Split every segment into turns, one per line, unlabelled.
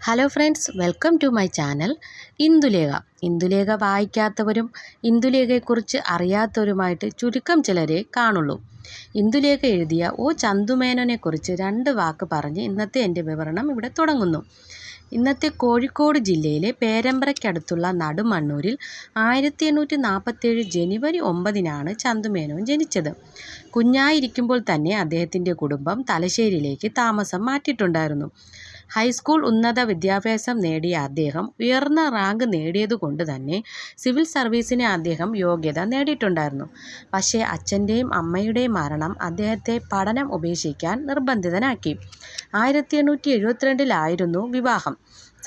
Hello friends, welcome to my channel. Indulekha വായിക്കാത്തവരും ഇന്ദുലേഖയെക്കുറിച്ച് അറിയാത്തവരുമായിട്ട് ചുരുക്കം ചിലരെ കാണുള്ളൂ. ഇന്ദുലേഖ എഴുതിയ ചന്തുമേനോനെക്കുറിച്ച് 2 വാക്ക് പറഞ്ഞ് ഇന്നത്തെ എൻ്റെ വിവരണം ഇവിടെ തുടങ്ങുന്നു. ഇന്നത്തെ കോഴിക്കോട് ജില്ലയിലെ പേരമ്പ്രയ്ക്കടുത്തുള്ള നടുമണ്ണൂരിൽ 1847 ജനുവരി 9 ചന്തുമേനോൻ ജനിച്ചത്. കുഞ്ഞായിരിക്കുമ്പോൾ തന്നെ അദ്ദേഹത്തിൻ്റെ കുടുംബം തലശ്ശേരിയിലേക്ക് താമസം മാറ്റിയിട്ടുണ്ടായിരുന്നു. ഹൈസ്കൂൾ ഉന്നത വിദ്യാഭ്യാസം നേടിയ അദ്ദേഹം ഉയർന്ന റാങ്ക് നേടിയതുകൊണ്ട് തന്നെ സിവിൽ സർവീസിന് അദ്ദേഹം യോഗ്യത നേടിയിട്ടുണ്ടായിരുന്നു. പക്ഷേ അച്ഛൻ്റെയും അമ്മയുടെയും മരണം അദ്ദേഹത്തെ പഠനം ഉപേക്ഷിക്കാൻ നിർബന്ധിതനാക്കി. 1872 വിവാഹം.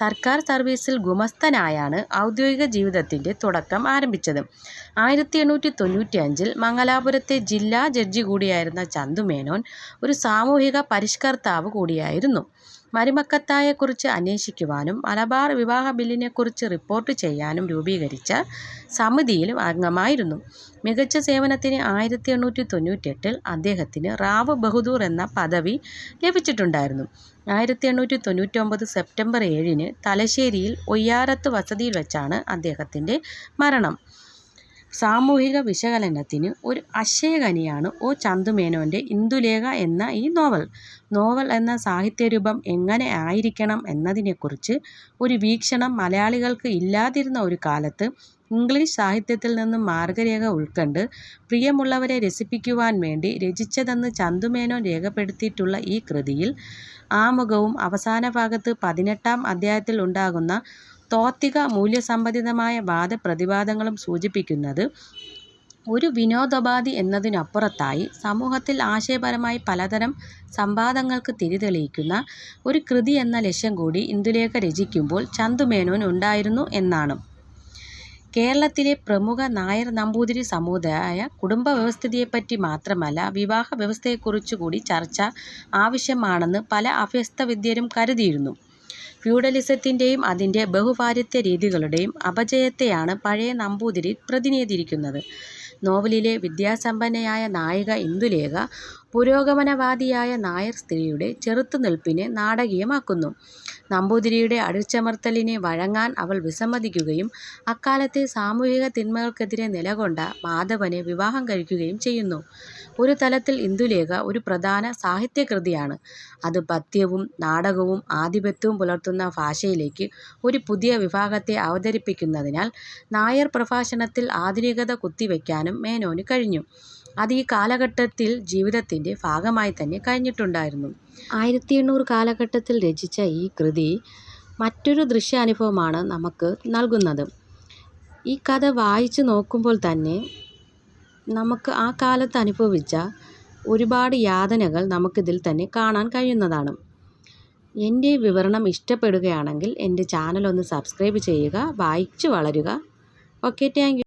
സർക്കാർ സർവീസിൽ ഗുമസ്തനായാണ് ഔദ്യോഗിക ജീവിതത്തിൻ്റെ തുടക്കം ആരംഭിച്ചത്. 1895 മംഗലാപുരത്തെ ജില്ലാ ജഡ്ജി കൂടിയായിരുന്ന ചന്തുമേനോൻ ഒരു സാമൂഹിക പരിഷ്കർത്താവ് കൂടിയായിരുന്നു. മരുമക്കത്തായെക്കുറിച്ച് അന്വേഷിക്കുവാനും മലബാർ വിവാഹ ബില്ലിനെക്കുറിച്ച് റിപ്പോർട്ട് ചെയ്യാനും രൂപീകരിച്ച സമിതിയിലും അംഗമായിരുന്നു. മികച്ച സേവനത്തിന് 1898 അദ്ദേഹത്തിന് റാവ് ബഹദൂർ എന്ന പദവി ലഭിച്ചിട്ടുണ്ടായിരുന്നു. 1899 സെപ്റ്റംബർ 7 തലശ്ശേരിയിൽ ഒയ്യാരത്ത് വസതിയിൽ വെച്ചാണ് അദ്ദേഹത്തിൻ്റെ മരണം. സാമൂഹിക വിശകലനത്തിന് ഒരു അക്ഷയഖനിയാണ് ചന്തുമേനോൻ്റെ ഇന്ദുലേഖ എന്ന ഈ നോവൽ. നോവൽ എന്ന സാഹിത്യരൂപം എങ്ങനെ ആയിരിക്കണം എന്നതിനെക്കുറിച്ച് ഒരു വീക്ഷണം മലയാളികൾക്ക് ഇല്ലാതിരുന്ന ഒരു കാലത്ത് ഇംഗ്ലീഷ് സാഹിത്യത്തിൽ നിന്നും മാർഗരേഖ ഉൾക്കണ്ട് പ്രിയമുള്ളവരെ രസിപ്പിക്കുവാൻ വേണ്ടി രചിച്ചതെന്ന് ചന്തുമേനോൻ രേഖപ്പെടുത്തിയിട്ടുള്ള ഈ കൃതിയിൽ ആമുഖവും അവസാന ഭാഗത്ത് 18-ാം അധ്യായത്തിൽ ഉണ്ടാകുന്ന താത്വിക മൂല്യസംബന്ധിതമായ വാദപ്രതിവാദങ്ങളും സൂചിപ്പിക്കുന്നത് ഒരു വിനോദോപാധി എന്നതിനപ്പുറത്തായി സമൂഹത്തിൽ ആശയപരമായി പലതരം സംവാദങ്ങൾക്ക് തിരിതെളിയിക്കുന്ന ഒരു കൃതി എന്ന ലക്ഷ്യം കൂടി ഇന്ദുലേഖ രചിക്കുമ്പോൾ ചന്തുമേനോൻ ഉണ്ടായിരുന്നു എന്നാണ്. കേരളത്തിലെ പ്രമുഖ നായർ നമ്പൂതിരി സമുദായ കുടുംബ വ്യവസ്ഥിതിയെപ്പറ്റി മാത്രമല്ല വിവാഹ വ്യവസ്ഥയെക്കുറിച്ചു കൂടി ചർച്ച ആവശ്യമാണെന്ന് പല അഭ്യസ്തവിദ്യരും കരുതിയിരുന്നു. ഫ്യൂഡലിസത്തിൻ്റെയും അതിൻ്റെ ബഹുഭാര്യത്വ രീതികളുടെയും അപജയത്തെയാണ് പഴയ നമ്പൂതിരി പ്രതിനിധീകരിക്കുന്നത്. നോവലിലെ വിദ്യാസമ്പന്നയായ നായിക ഇന്ദുലേഖ പുരോഗമനവാദിയായ നായർ സ്ത്രീയുടെ ചെറുത്തുനിൽപ്പിനെ നാടകീയമാക്കുന്നു. നമ്പൂതിരിയുടെ അടിച്ചമർത്തലിനെ വഴങ്ങാൻ അവൾ വിസമ്മതിക്കുകയും അക്കാലത്തെ സാമൂഹിക തിന്മകൾക്കെതിരെ നിലകൊണ്ട മാധവനെ വിവാഹം കഴിക്കുകയും ചെയ്യുന്നു. ഒരു തലത്തിൽ ഇന്ദുലേഖ ഒരു പ്രധാന സാഹിത്യകൃതിയാണ്. അത് പദ്യവും നാടകവും ആധിപത്യവും പുലർത്തുന്ന ഭാഷയിലേക്ക് ഒരു പുതിയ വിഭാഗത്തെ അവതരിപ്പിക്കുന്നതിനാൽ നായർ പ്രഭാഷണത്തിൽ ആധുനികത കുത്തിവയ്ക്കാനും മേനോന് കഴിഞ്ഞു. അത് ഈ കാലഘട്ടത്തിൽ ജീവിതത്തിൻ്റെ ഭാഗമായി തന്നെ കഴിഞ്ഞിട്ടുണ്ടായിരുന്നു. 1800 കാലഘട്ടത്തിൽ രചിച്ച ഈ കൃതി മറ്റൊരു ദൃശ്യാനുഭവമാണ് നമുക്ക് നൽകുന്നത്. ഈ കഥ വായിച്ചു നോക്കുമ്പോൾ തന്നെ നമുക്ക് ആ കാലത്ത് അനുഭവിച്ച ഒരുപാട് യാതനകൾ നമുക്കിതിൽ തന്നെ കാണാൻ കഴിയുന്നതാണ്. എൻ്റെ വിവരണം ഇഷ്ടപ്പെടുകയാണെങ്കിൽ എൻ്റെ ചാനൽ ഒന്ന് സബ്സ്ക്രൈബ് ചെയ്യുക, വായിച്ചു വളരുക. Okay, thank you.